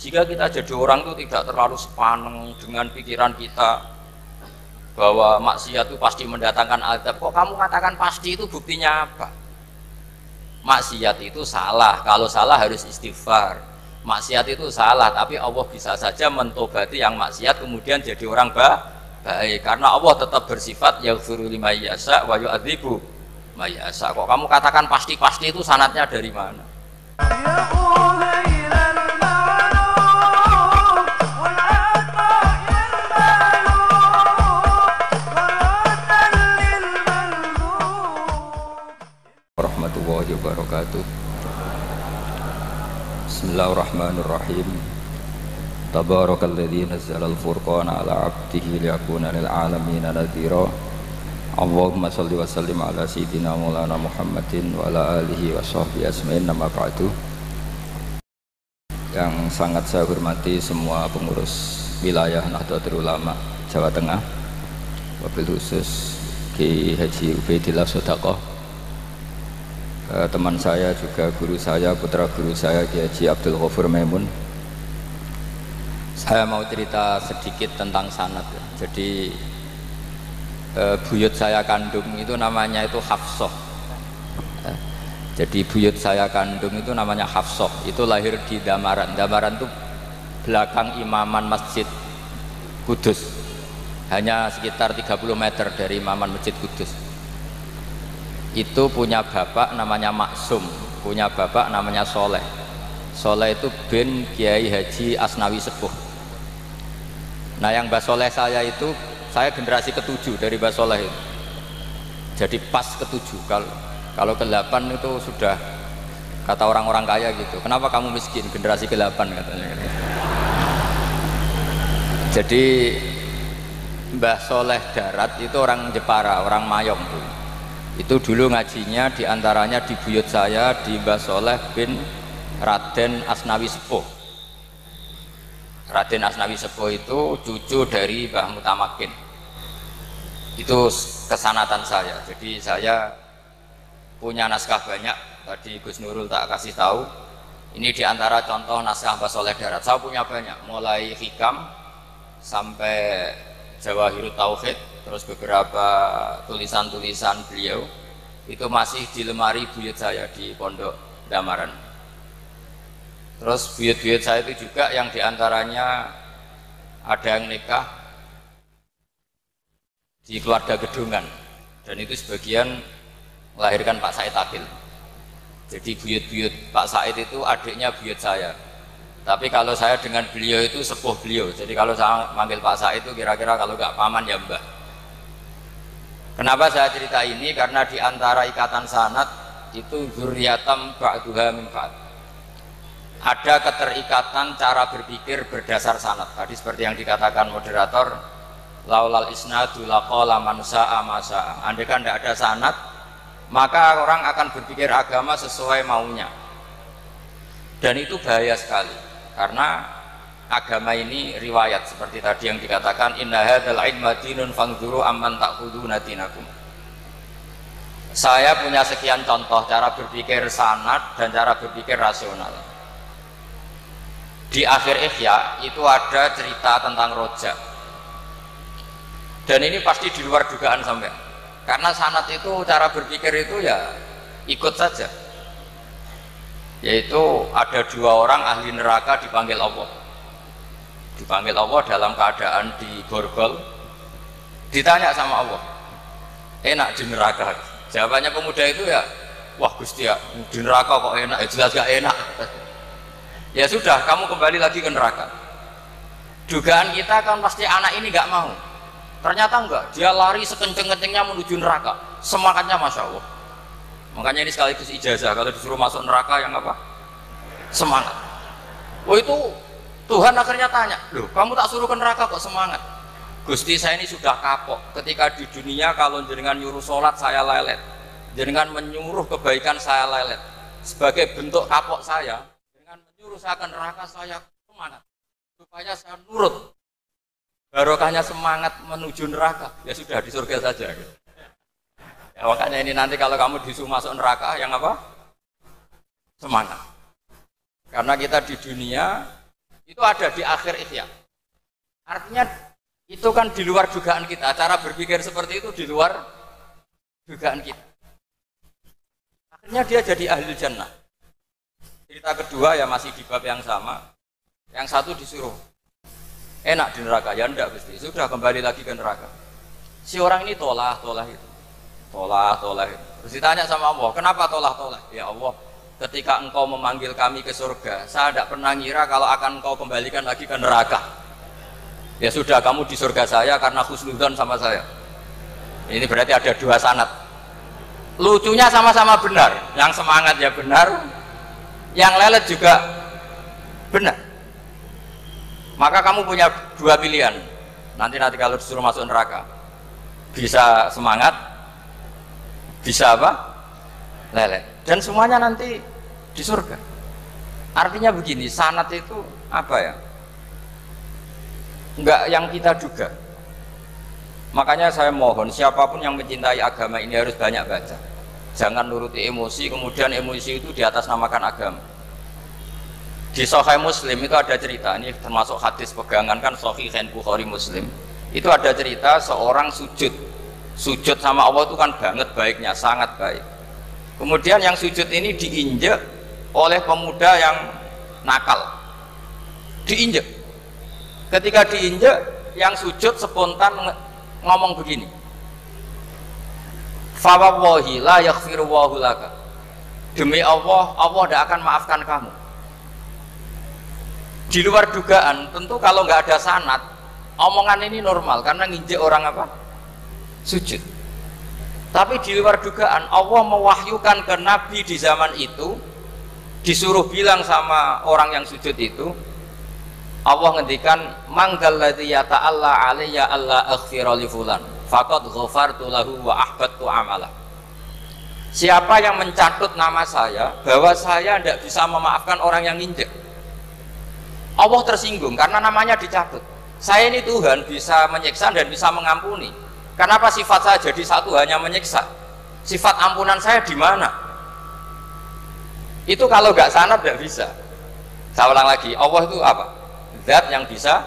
Jika kita jadi orang itu tidak terlalu sepaneng dengan pikiran kita bahwa maksiat itu pasti mendatangkan azab. Kok kamu katakan pasti, itu buktinya apa? Maksiat itu salah, kalau salah harus istighfar. Maksiat itu salah, tapi Allah bisa saja mentobati yang maksiat kemudian jadi orang baik, karena Allah tetap bersifat yaghfiru liman yasha wa yu'adzibu may yasha. Kok kamu katakan pasti-pasti, itu sanadnya dari mana? Warahmatullahi wabarakatuh. Bismillahirrahmanirrahim. Tabarakalladzi nazzala al-furqana ala 'abdihi liyakuna lil 'alamin nadhira. Allahumma shalli wa sallim ala sayyidina maulana Muhammadin wa ala alihi wa sahbihi ajmain. Nama ba'du. Yang sangat saya hormati semua pengurus wilayah Nahdlatul Ulama Jawa Tengah, wabil khusus Ki Haji Ubaidillah Sodaqoh, teman saya juga guru saya, putra guru saya Ki Haji Abdul Ghafur Maimun. Saya mau cerita sedikit tentang sanad. Jadi buyut saya kandung itu namanya itu Hafsah. Jadi buyut saya kandung itu namanya Hafsah. Itu lahir di Damaran. Damaran itu belakang imaman Masjid Kudus, hanya sekitar 30 meter dari imaman Masjid Kudus. Itu punya bapak namanya Maksum, punya bapak namanya Soleh. Soleh itu bin Kiai Haji Asnawi Sepuh. Nah, yang Mbah Soleh saya itu, saya generasi ke-7 dari Mbah Soleh itu. Jadi pas ke-7. Kalau ke-8 itu sudah kata orang-orang kaya gitu. Kenapa kamu miskin? Generasi ke-8 katanya. Jadi Mbah Soleh Darat itu orang Jepara, orang Mayong tuh. Itu dulu ngajinya diantaranya di buyut saya, di Mbah Soleh bin Raden Asnawi Sepuh. Raden Asnawi Sepuh itu cucu dari Mbah Mutamakin. Itu kesanatan saya. Jadi saya punya naskah banyak. Tadi Gus Nurul tak kasih tahu. Ini diantara contoh naskah Mbah Soleh Darat. Saya punya banyak, mulai Hikam sampai Jawahirut Tauhid, terus beberapa tulisan-tulisan beliau itu masih di lemari buyut saya di Pondok Damaran. Terus buyut-buyut saya itu juga yang diantaranya ada yang nikah di keluarga Gedungan, dan itu sebagian melahirkan Pak Said Akil. Jadi buyut-buyut Pak Said itu adiknya buyut saya. Tapi kalau saya dengan beliau itu sepuh beliau. Jadi kalau saya manggil Pak Said itu kira-kira kalau nggak paman ya mbah. Kenapa saya cerita ini? Karena diantara ikatan sanad itu dzurriyatam ba'duha min ba'd. Ada keterikatan cara berpikir berdasar sanad. Tadi seperti yang dikatakan moderator, laulal isnadu laqala man sa'a ma sa'a. Andai kan tidak ada sanad, maka orang akan berpikir agama sesuai maunya. Dan itu bahaya sekali, karena agama ini riwayat, seperti tadi yang dikatakan inna hadzal ilma dinun fanzuru amman ta'khuduna dinakum. Saya punya sekian contoh cara berpikir sanad dan cara berpikir rasional. Di akhir Ihya itu ada cerita tentang rojak, dan ini pasti di luar dugaan sampai, karena sanad itu cara berpikir itu ya ikut saja. Yaitu ada 2 orang ahli neraka dipanggil Allah dalam keadaan di borgol, ditanya sama Allah, enak di neraka? Jawabannya pemuda itu ya, wah Gusti ya, di neraka kok enak? Ya jelas gak enak. Ya sudah, kamu kembali lagi ke neraka. Dugaan kita kan pasti anak ini gak mau. Ternyata enggak, dia lari sekenceng-kencengnya menuju neraka, semangatnya Masya Allah. Makanya ini sekaligus ijazah, kalau disuruh masuk neraka yang apa? Semangat. Oh itu Tuhan akhirnya tanya, loh kamu tak suruh ke neraka kok semangat? Gusti, saya ini sudah kapok. Ketika di dunia kalau jenengan nyuruh sholat saya lelet, jenengan menyuruh kebaikan saya lelet. Sebagai bentuk kapok saya, jenengan menyuruh saya ke neraka, saya semangat supaya saya nurut. Barokahnya semangat menuju neraka, ya sudah di surga saja. Ya, makanya ini nanti kalau kamu disuruh masuk neraka yang apa? Semangat. Karena kita di dunia Itu ada di akhir Ihya. Artinya itu kan di luar dugaan kita. Cara berpikir seperti itu di luar dugaan kita. Akhirnya dia jadi ahli jannah. Cerita kedua ya masih di bab yang sama. Yang satu disuruh enak di neraka, ya enggak Gusti. Sudah kembali lagi ke neraka. Si orang ini tolak itu. Tolak itu. Terus ditanya sama Allah, kenapa tolak? Ya Allah, ketika engkau memanggil kami ke surga, saya tidak pernah ngira kalau akan engkau kembalikan lagi ke neraka. Ya sudah, kamu di surga saya karena husnudzon sama saya. Ini berarti ada dua sanad. Lucunya sama-sama benar. Yang semangat ya benar, yang lelet juga benar. Maka kamu punya dua pilihan. Nanti kalau disuruh masuk neraka, bisa semangat, bisa apa? Lelet. Dan semuanya nanti di surga. Artinya begini, sanad itu apa ya? Enggak yang kita duga. Makanya saya mohon siapapun yang mencintai agama ini harus banyak baca. Jangan nuruti emosi, kemudian emosi itu di atas namakan agama. Di Sahih Muslim itu ada cerita, ini termasuk hadis pegangan kan Sahih Bukhari Muslim. Itu ada cerita seorang sujud sama Allah itu kan banget baiknya, sangat baik. Kemudian yang sujud ini diinjek oleh pemuda yang nakal. Diinjek. Ketika diinjek, yang sujud spontan ngomong begini. Fa wallahi la yaghfiru Allahu laka. Demi Allah, Allah tidak akan maafkan kamu. Di luar dugaan, tentu kalau nggak ada sanad, omongan ini normal karena nginjek orang apa? Sujud. Tapi di luar dugaan, Allah mewahyukan ke Nabi di zaman itu, disuruh bilang sama orang yang sujud itu, Allah ngendikan, manggal ladzi yata'alla alayya alla aghfira li fulan faqad ghafartu lahu wa ahbattu amala. Siapa yang mencatut nama saya bahwa saya tidak bisa memaafkan orang yang nginjek, Allah tersinggung karena namanya dicatut. Saya ini Tuhan bisa menyiksa dan bisa mengampuni. Kenapa sifat saya jadi satu hanya menyiksa? Sifat ampunan saya di mana? Itu kalau nggak sanad nggak bisa. Saya ulang lagi, Allah itu apa? Zat yang bisa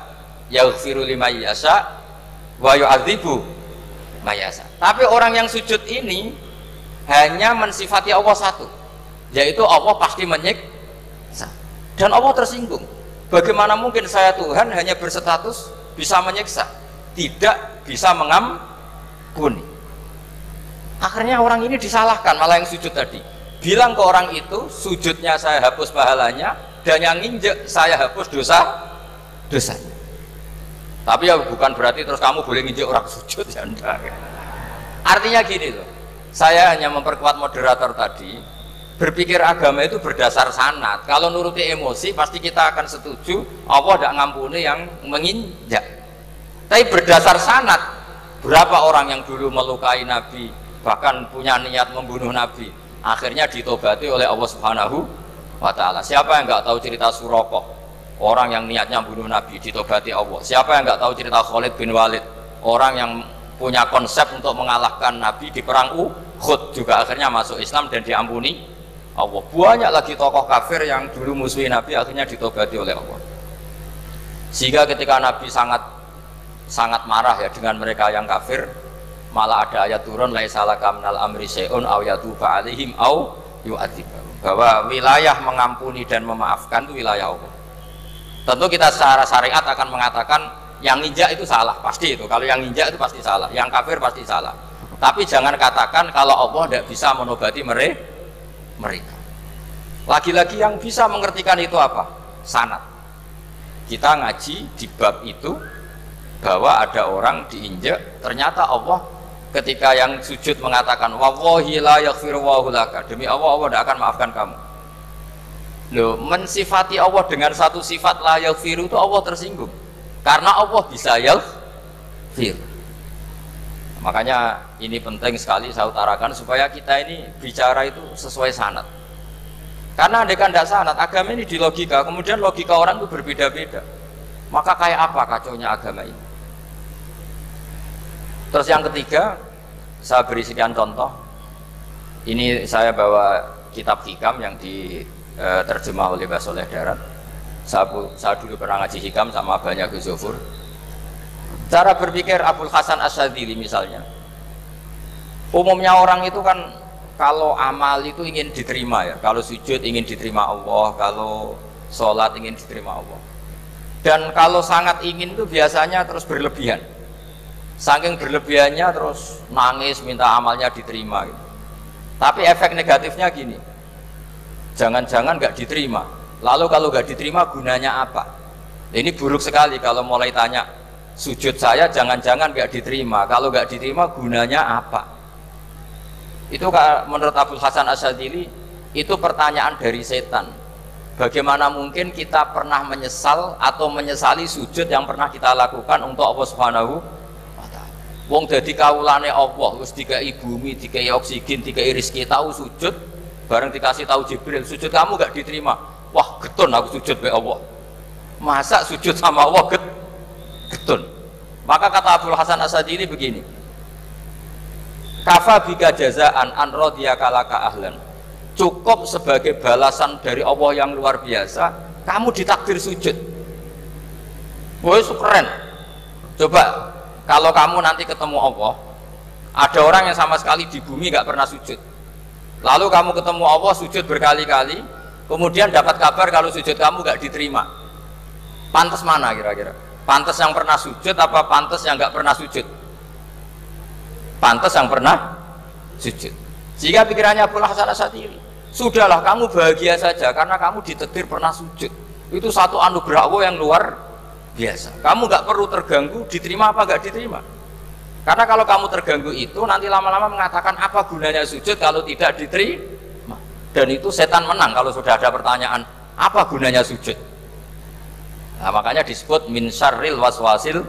yaghfiru liman yasha wa yu'adzibu may yasha. Tapi orang yang sujud ini hanya mensifati Allah satu, yaitu Allah pasti menyiksa. Dan Allah tersinggung. Bagaimana mungkin saya Tuhan hanya berstatus bisa menyiksa, tidak bisa mengampuni. Akhirnya orang ini disalahkan, malah yang sujud tadi bilang ke orang itu, sujudnya saya hapus pahalanya, dan yang nginjek saya hapus dosanya. Tapi ya bukan berarti terus kamu boleh nginjek orang sujud, ya enggak. Artinya gini loh, saya hanya memperkuat moderator tadi. Berpikir agama itu berdasar sanad. Kalau nuruti emosi pasti kita akan setuju Allah tidak ngampuni yang menginjak. Tapi berdasar sanad, berapa orang yang dulu melukai Nabi, bahkan punya niat membunuh Nabi, akhirnya ditobati oleh Allah Subhanahu wa Ta'ala. Siapa yang nggak tahu cerita Suraqah, orang yang niatnya membunuh Nabi, ditobati Allah. Siapa yang nggak tahu cerita Khalid bin Walid, orang yang punya konsep untuk mengalahkan Nabi di perang Uhud, juga akhirnya masuk Islam dan diampuni Allah. Banyak lagi tokoh kafir yang dulu musuhi Nabi akhirnya ditobati oleh Allah. Sehingga ketika Nabi sangat marah ya dengan mereka yang kafir, malah ada ayat turun laisa laka minal amri syai'un aw yatuba alaihim aw yu'adzibahum, bahwa wilayah mengampuni dan memaafkan itu wilayah Allah. Tentu kita secara syariat akan mengatakan yang injak itu salah, pasti itu. Kalau yang injak itu pasti salah, yang kafir pasti salah. Tapi jangan katakan kalau Allah tidak bisa menobati mereka. Lagi-lagi yang bisa mengertikan itu apa? Sanad. Kita ngaji di bab itu bahwa ada orang diinjak, ternyata Allah ketika yang sujud mengatakan wallahi la yaghfiru Allahu laka, demi Allah Allah tidak akan maafkan kamu. Loh, mensifati Allah dengan satu sifat la yaghfiru itu Allah tersinggung. Karena Allah bisa yaghfir. Makanya ini penting sekali saya utarakan supaya kita ini bicara itu sesuai sanad. Karena andaikan tidak sanad, agama ini di logika, kemudian logika orang itu berbeda-beda. Maka kayak apa kacaunya agama ini? Terus yang ketiga, saya beri sekian contoh. Ini saya bawa kitab hikam yang diterjemah oleh Mbah Soleh Darat. Saya dulu pernah ngaji hikam sama banyak Gus Zofur. Cara berpikir Abul Hasan Asyadzili misalnya, umumnya orang itu kan kalau amal itu ingin diterima ya, kalau sujud ingin diterima Allah, kalau sholat ingin diterima Allah, dan kalau sangat ingin itu biasanya terus berlebihan, saking berlebihannya terus nangis minta amalnya diterima gitu. Tapi efek negatifnya gini, jangan-jangan nggak diterima, lalu kalau nggak diterima gunanya apa? Ini buruk sekali kalau mulai tanya sujud saya jangan-jangan nggak diterima, kalau nggak diterima gunanya apa? Itu menurut Abul Hasan Asyadzili itu pertanyaan dari setan. Bagaimana mungkin kita pernah menyesal atau menyesali sujud yang pernah kita lakukan untuk Allah Subhanahu wa ta'ala. Wong dadi kawulane Allah, wis dikai bumi, dikai oksigen, dikai rezeki, tahu sujud, bareng dikasih tahu Jibril, sujud kamu nggak diterima. Wah, getun aku sujud be Allah. Masa sujud sama Allah getun. Maka kata Abul Hasan Asyadzili begini, kafa bika jazaan an radiyaka laka ahlan, cukup sebagai balasan dari Allah yang luar biasa kamu ditakdir sujud. Woi, keren. Coba kalau kamu nanti ketemu Allah, ada orang yang sama sekali di bumi nggak pernah sujud, lalu kamu ketemu Allah sujud berkali-kali, kemudian dapat kabar kalau sujud kamu nggak diterima, pantas mana kira-kira? Pantas yang pernah sujud apa pantas yang nggak pernah sujud? Pantas yang pernah sujud. Jika pikirannya Abul Hasan Asyadzili, sudahlah kamu bahagia saja karena kamu ditakdir pernah sujud. Itu satu anugerah Allah yang luar biasa. Kamu nggak perlu terganggu diterima apa nggak diterima. Karena kalau kamu terganggu itu nanti lama-lama mengatakan apa gunanya sujud kalau tidak diterima. Dan itu setan menang kalau sudah ada pertanyaan apa gunanya sujud. Nah, makanya disebut min syarril waswasil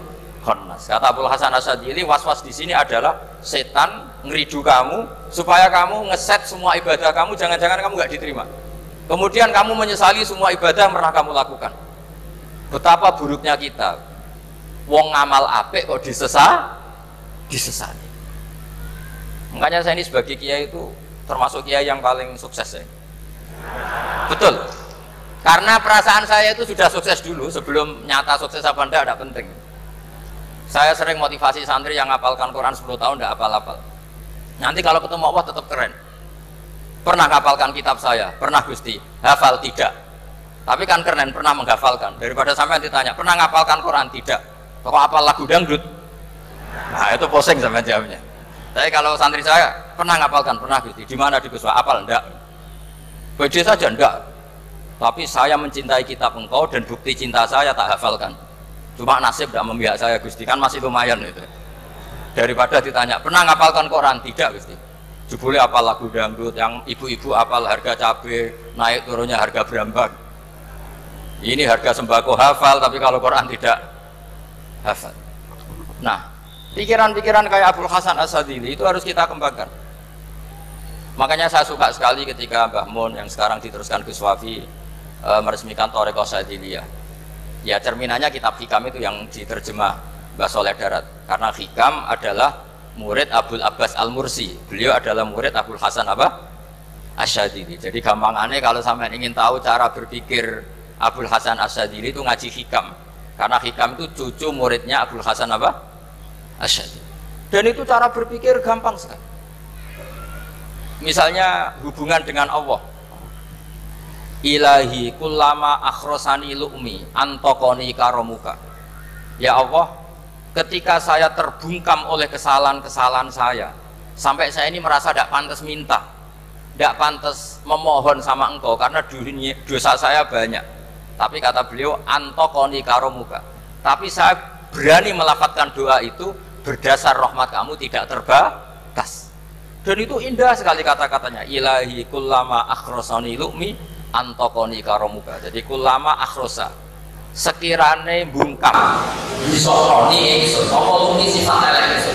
khannas. Kata Abul Hasan Asyadzili, waswas di sini adalah setan ngeridu kamu supaya kamu ngeset semua ibadah kamu, jangan-jangan kamu nggak diterima. Kemudian kamu menyesali semua ibadah yang pernah kamu lakukan. Betapa buruknya kita. Wong ngamal apik kok disesali. Makanya saya ini sebagai kiai itu termasuk kiai yang paling sukses ya. Betul. Karena perasaan saya itu sudah sukses dulu sebelum nyata sukses apa enggak penting. Saya sering motivasi santri yang ngapalkan Quran 10 tahun enggak hafal-hafal. Nanti kalau ketemu Allah tetap keren. Pernah hafalkan kitab saya? Pernah Gusti. Hafal tidak. Tapi kan keren pernah menghafalkan. Daripada sampai ditanya, pernah ngapalkan Quran? Tidak. Kok hafal lagu dangdut? Nah, itu posing sampai jawabnya. Tapi kalau santri saya pernah ngapalkan? Pernah Gusti. Di mana di Guswa? Hafal enggak? Beda saja enggak. Tapi saya mencintai kitab engkau dan bukti cinta saya tak hafalkan. Cuma nasib tidak memihak saya Gusti, kan masih lumayan itu. Daripada ditanya, pernah ngapalkan Quran? Tidak Gusti. Jebule apal lagu dangdut, yang ibu-ibu apal harga cabai, naik turunnya harga berambang. Ini harga sembako hafal, tapi kalau Quran tidak hafal. Nah, pikiran-pikiran kayak Abul Hasan Asyadzili itu harus kita kembangkan. Makanya saya suka sekali ketika Mbah Mun yang sekarang diteruskan Gus Wafi meresmikan Thariqah Syadziliyah. Ya cerminannya kitab Hikam itu yang diterjemah Mbah Soleh Darat. Karena Hikam adalah murid Abul Abbas Al-Mursi. Beliau adalah murid Abul Hasan Asyadzili. Jadi gampangannya kalau sampai ingin tahu cara berpikir Abul Hasan Asyadzili itu ngaji Hikam. Karena Hikam itu cucu muridnya Abul Hasan Asyadzili. Dan itu cara berpikir gampang sekali. Misalnya hubungan dengan Allah. Ilahi kullama akhrosani lu'mi antokoni karomuka. Ya Allah, ketika saya terbungkam oleh kesalahan-kesalahan saya, sampai saya ini merasa tidak pantas minta, tidak pantas memohon sama engkau karena dosa saya banyak. Tapi kata beliau, antokoni karomuka. Tapi saya berani melafadzkan doa itu berdasar rahmat kamu tidak terbatas. Dan itu indah sekali kata-katanya. Ilahi kullama akhrosani lu'mi antokoni karomuka. Jadi kulama akhrosa sekirane bungkam disosoni iso apa lumi sifat elek iso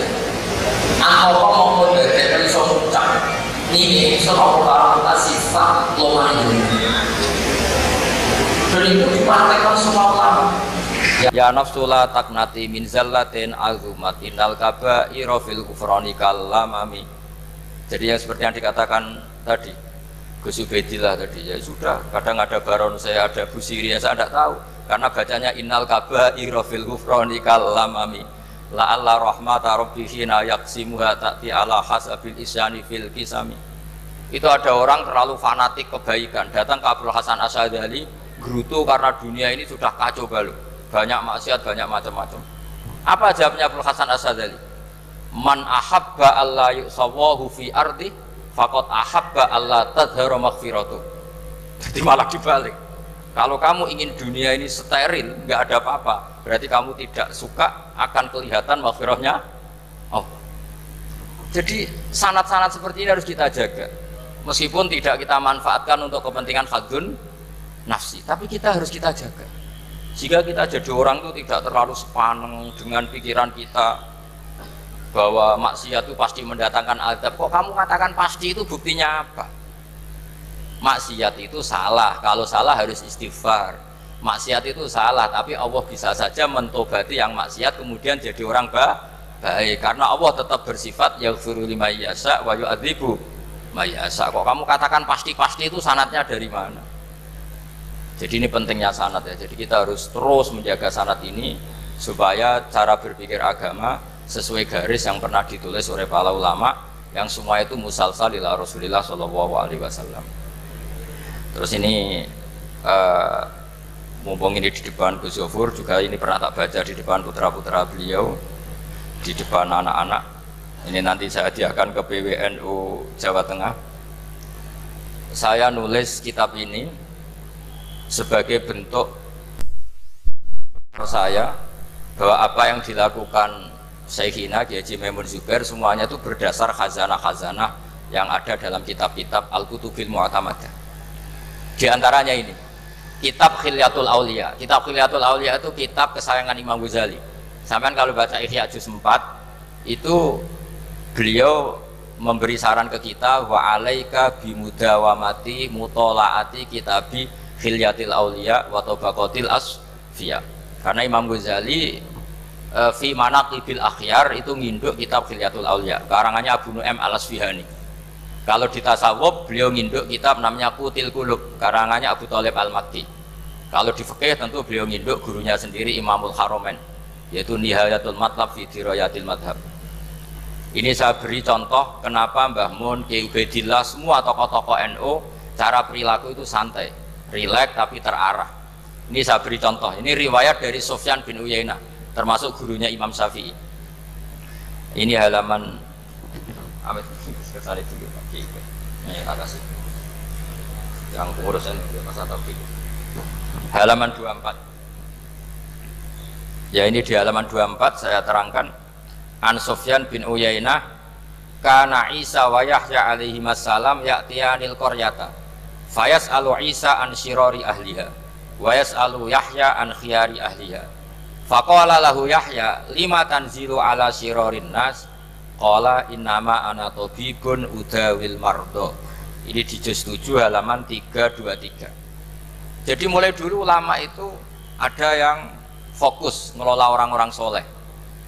antoko mongko dadi iso ngucap niki iso apa sifat lomane dan itu dipraktekkan semua ulama. Ya nafsula taknati min zallatin azumatin al kaba'ira fil kufrani kalamami. Jadi yang seperti yang dikatakan tadi, Gus Ubaidillah tadi ya sudah, kadang ada Baron saya, ada Busiri, saya tidak tahu karena bacanya innal kaba'ira fil ghufrani kalamami la'alla rahmata rabbihina yaksimuha ta'ti ala hasabil isyani fil kisami. Itu ada orang terlalu fanatik kebaikan datang ke Abdul Hasan Asy'adzali gerutu karena dunia ini sudah kacau balau, banyak maksiat, banyak macam-macam. Apa jawabnya Abdul Hasan Asy'adzali? Man ahabba alla yusawahu fi ardi faqad ahabba alla tadhara maghfiratu. Jadi malah dibalik. Kalau kamu ingin dunia ini steril, nggak ada apa-apa, berarti kamu tidak suka akan kelihatan maghfirahnya Allah. Jadi sanad-sanad seperti ini harus kita jaga. Meskipun tidak kita manfaatkan untuk kepentingan hadun nafsi, tapi kita harus kita jaga. Jika kita jadi orang itu tidak terlalu sepaneng dengan pikiran kita bahwa maksiat itu pasti mendatangkan azab. Kok kamu katakan pasti, itu buktinya apa? Maksiat itu salah, kalau salah harus istighfar. Maksiat itu salah, tapi Allah bisa saja mentobati yang maksiat kemudian jadi orang baik, karena Allah tetap bersifat yaghfiru liman yasha wa yu'adzibu may yasha. Kok kamu katakan pasti-pasti, itu sanadnya dari mana? Jadi ini pentingnya sanad ya. Jadi kita harus terus menjaga sanad ini supaya cara berpikir agama sesuai garis yang pernah ditulis oleh para ulama yang semua itu musalsal ila Rasulillah Shallallahu Alaihi Wasallam. Terus ini mumpung ini di depan Gus Zofur juga ini pernah tak baca di depan putra-putra beliau, di depan anak-anak. Ini nanti saya hadiahkan ke PWNU Jawa Tengah. Saya nulis kitab ini sebagai bentuk saya bahwa apa yang dilakukan Syekhina Kiai Haji Maimun Zubair semuanya itu berdasar khazanah-khazanah yang ada dalam kitab-kitab Al-Kutubil Mu'tamadah. Di antaranya ini kitab Khilyatul Aulia. Kitab Khilyatul Aulia itu kitab kesayangan Imam Ghazali. Sampai kalau baca Ihya juz 4 itu beliau memberi saran ke kita wa alaika bimudawamati mutolaati kitabi Khilyatil Aulia wa tabaqatil asfiya. Karena Imam Ghazali fi manaqibil akhyar itu nginduk kitab Khilyatul Aulia karangannya Abu Nu'aim Al-Asfihani. Kalau di tasawuf beliau nginduk kitab namanya Qutil Qulub karangannya Abu Thalib Al-Makki. Kalau di fikih tentu beliau nginduk gurunya sendiri Imamul Haromen, yaitu Nihayatul Matlab fi Dirayatil Madhab. Ini saya beri contoh kenapa Mbah Mun, Kiai Ubaidillah, semua tokoh-tokoh NU cara perilaku itu santai, rileks tapi terarah. Ini saya beri contoh, ini riwayat dari Sufyan bin Uyainah termasuk gurunya Imam Syafi'i. Ini halaman Amit sekali dulu Pak. Ini kasih yang pengurusan masa topik. Halaman 24. Ya ini di halaman 24 saya terangkan An Sufyan bin Uyainah kana Isa wa Yahya alaihi wassalam ya'tiyanil qaryata fayas'alu Isa an syirari ahliha wa yas'alu Yahya an khiyari ahliha. Faqala lahu Yahya lima tanzilu ala syirarin nas qala innama ana tabibun udawil mardo. Ini di juz 7 halaman 323. Jadi mulai dulu ulama itu ada yang fokus ngelola orang-orang soleh,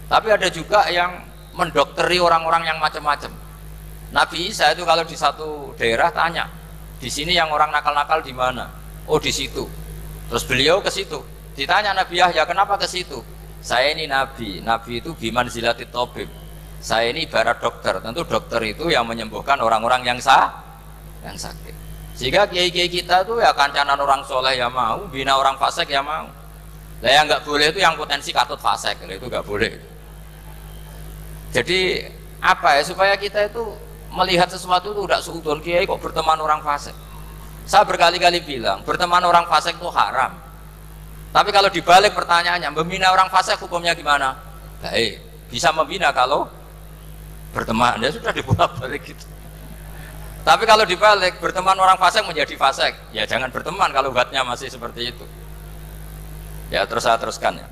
tapi ada juga yang mendokteri orang-orang yang macam-macam. Nabi Isa itu kalau di satu daerah tanya, di sini yang orang nakal-nakal di mana? Oh di situ. Terus beliau ke situ. Ditanya Nabi Yahya, kenapa ke situ? Saya ini nabi, nabi itu biman zilatit tobib. Saya ini ibarat dokter. Tentu dokter itu yang menyembuhkan orang-orang yang sakit. Sehingga kiai-kiai kita tuh ya kancanan orang soleh ya mau, bina orang fasik ya mau. Lah yang nggak boleh itu yang potensi katut fasik, itu nggak boleh. Jadi apa ya supaya kita itu melihat sesuatu itu tidak seudon kiai kok berteman orang fasik. Saya berkali-kali bilang berteman orang fasik itu haram. Tapi kalau dibalik pertanyaannya, membina orang fasik hukumnya gimana? Baik, bisa membina kalau berteman, ya sudah dibolak-balik gitu. Tapi kalau dibalik, berteman orang fasik menjadi fasik, ya jangan berteman kalau buatnya masih seperti itu. Ya terus saya teruskan ya.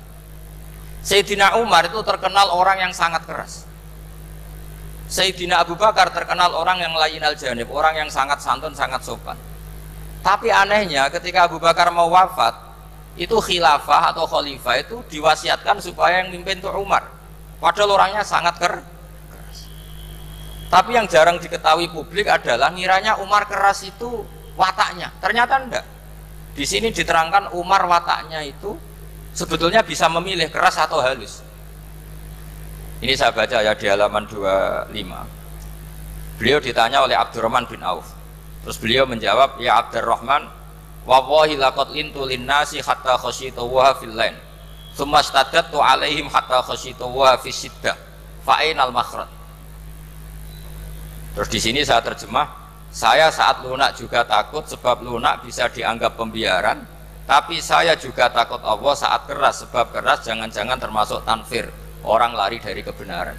Sayyidina Umar itu terkenal orang yang sangat keras. Sayyidina Abu Bakar terkenal orang yang layyinal janib, orang yang sangat santun, sangat sopan. Tapi anehnya ketika Abu Bakar mau wafat, itu khilafah atau khalifah itu diwasiatkan supaya yang mimpin itu Umar, padahal orangnya sangat keras. Tapi yang jarang diketahui publik adalah ngiranya Umar keras itu wataknya. Ternyata enggak. Di sini diterangkan Umar wataknya itu sebetulnya bisa memilih keras atau halus. Ini saya baca ya di halaman 25. Beliau ditanya oleh Abdurrahman bin Auf. Terus beliau menjawab, ya Abdurrahman, wallahi laqad lintu linnasi hatta khasyitu wa fil lain. Tsumma staddattu alaihim hatta khasyitu wa fi siddah. Fa ainal makhraj. Terus di sini saya terjemah, saya saat lunak juga takut sebab lunak bisa dianggap pembiaran, tapi saya juga takut Allah saat keras sebab keras jangan-jangan termasuk tanfir, orang lari dari kebenaran.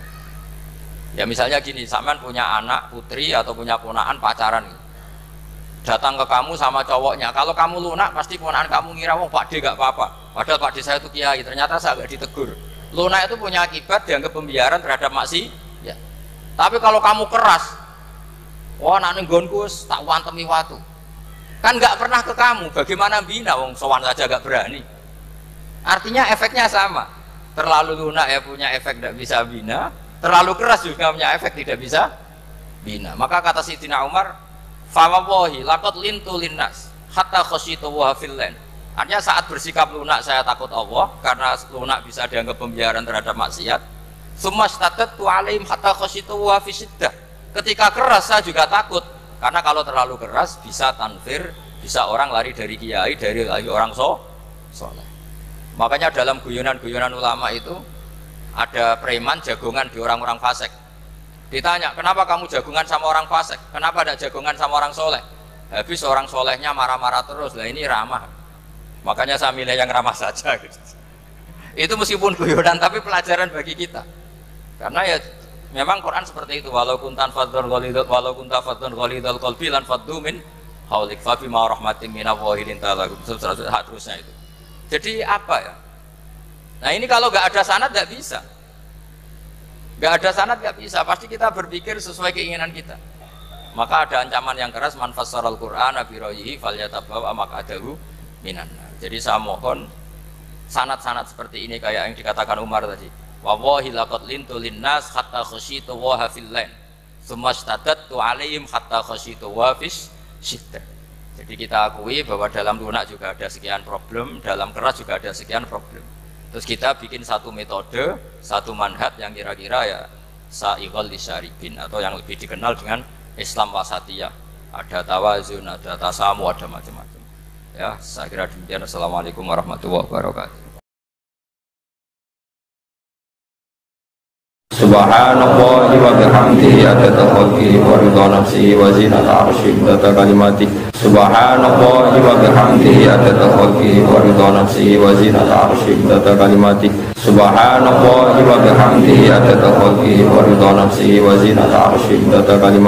Ya misalnya gini, sampean punya anak putri atau punya ponakan pacaran, datang ke kamu sama cowoknya, kalau kamu lunak pasti ponakan kamu ngira wong Pak D gak apa-apa, padahal Pak D saya itu kiai, ternyata saya gak ditegur. Lunak itu punya akibat dianggap pembiaran terhadap maksiat. Ya. Tapi kalau kamu keras, wah nak nenggonku tak wantemi watu, kan nggak pernah ke kamu, bagaimana bina wong sowan saja gak berani. Artinya efeknya sama, terlalu lunak ya punya efek tidak bisa bina, terlalu keras juga punya efek tidak bisa bina. Maka kata Sayyidina Umar, fa wallahi laqad lintu linnas hatta khasyitu wa fil lain. Artinya saat bersikap lunak saya takut Allah karena lunak bisa dianggap pembiaran terhadap maksiat. Tsumma staddattu alaihim hatta khasyitu wa fi siddah. Ketika keras saya juga takut karena kalau terlalu keras bisa tanfir, bisa orang lari dari kiai, dari orang soleh. Makanya dalam guyonan-guyonan ulama itu ada preman jagongan di orang-orang fasik. Ditanya, kenapa kamu jagongan sama orang fasik? Kenapa tidak jagongan sama orang soleh? Habis orang solehnya marah-marah terus, lah ini ramah. Makanya saya milih yang ramah saja. Gitu. Itu meskipun guyonan tapi pelajaran bagi kita. Karena ya memang Quran seperti itu, walau kunta fadzan ghalidhal qalbi lan faddu min haulik fa bima rahmatin minallahi linta lahum, terusnya itu. Jadi apa ya? Nah ini kalau nggak ada sanad nggak bisa, nggak ada sanad nggak bisa. Pasti kita berpikir sesuai keinginan kita. Maka ada ancaman yang keras, man fassaral Qur'ana bi ra'yihi falyatabawwa maq'adahu minan nar. Jadi saya mohon sanad-sanad seperti ini kayak yang dikatakan Umar tadi. Wallahi laqad lintu linnas hatta khasyitu wa fil lain. Tsumma staddattu alaihim hatta khasyitu wa fis siddah. Jadi kita akui bahwa dalam lunak juga ada sekian problem, dalam keras juga ada sekian problem. Terus kita bikin satu metode, satu manhaj yang kira-kira ya sa'iqal lisyaribin, atau yang lebih dikenal dengan Islam wasatiyah. Ada tawazun, ada tasamu, ada macam-macam. Ya, saya kira demikian. Assalamualaikum warahmatullahi wabarakatuh. Subhanallahi wa bihamdihi adada khalqihi wa ridha nafsihi wa zinata arsyihi wa adada kalimatihi. Subhanallahi wa bihamdihi adada khalqihi wa ridha nafsihi wa zinata arsyihi wa adada kalimatihi. Subhanallahi wa bihamdihi adada khalqihi wa ridha nafsihi wa zinata arsyihi wa adada kalimatihi.